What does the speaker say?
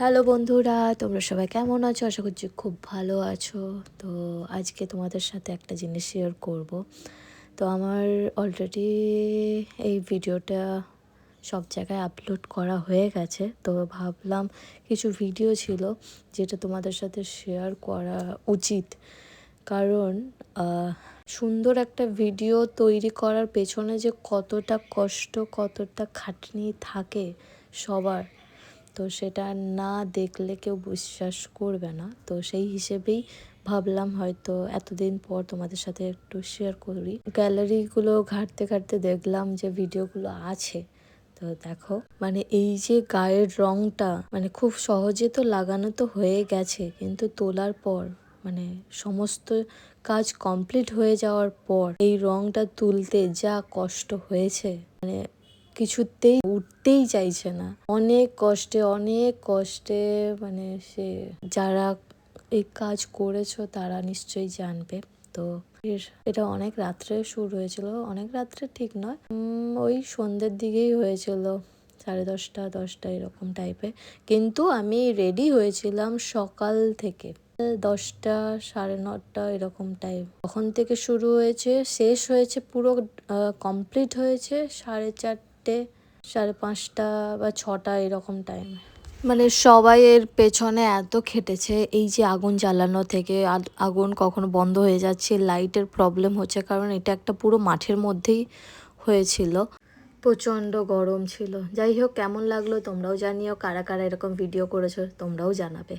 Hello বন্ধুরা, তোমরা সবাই কেমন আছো? আশা করছি খুব ভালো আছো। তো আজকে তোমাদের সাথে একটা জিনিস শেয়ার করব। তো আমার অলরেডি এই ভিডিওটা সব জায়গায় আপলোড করা হয়ে গেছে। তো ভাবলাম কিছু ভিডিও ছিল যেটা তোমাদের সাথে শেয়ার করা উচিত। কারণ সুন্দর একটা ভিডিও তৈরি করার পেছনে যে কতটা কষ্ট, কতটা খাটনি থাকে সবার, তো সেটা না দেখলে কেউ বিশ্বাস করবে না। তো সেই হিসেবেই ভাবলাম হয়তো এতদিন পর তোমাদের সাথে একটু শেয়ার করি। গ্যালারিগুলো ঘাঁটতে ঘাঁটতে দেখলাম যে ভিডিওগুলো আছে। তো দেখো, মানে এই যে গায়ের রংটা মানে খুব সহজে তো লাগানো তো হয়ে গেছে, কিন্তু তোলার পর মানে সমস্ত কাজ কমপ্লিট হয়ে যাওয়ার পর এই রংটা তুলতে যা কষ্ট হয়েছে, মানে কিছুতেই উঠতেই চাইছে না। অনেক কষ্টে মানে সে যারা এই কাজ করেছো তারা নিশ্চয়ই জানবে। তো এটা অনেক রাত্রে শুরু হয়েছিল, অনেক রাত্রে ঠিক নয়, ওই সন্ধ্যের দিকেই হয়েছিল, 10:30 10টা এরকম টাইপে। কিন্তু আমি রেডি হয়েছিলাম সকাল থেকে 10টা 9:30 এরকম টাইম। তখন থেকে শুরু হয়েছে, শেষ হয়েছে পুরো কমপ্লিট হয়েছে 4:30 5:30 বা 6টা এরকম টাইম। মানে সবাই এর পেছনে এত খেটেছে, এই যে আগুন জ্বালানো থেকে আগুন কখনো বন্ধ হয়ে যাচ্ছে, লাইটের প্রবলেম হচ্ছে, কারণ এটা একটা পুরো মাঠের মধ্যেই হয়েছিল। প্রচণ্ড গরম ছিল। যাই হোক, কেমন লাগলো তোমরাও জানিও, কারা কারা এরকম ভিডিও করেছো তোমরাও জানাবে।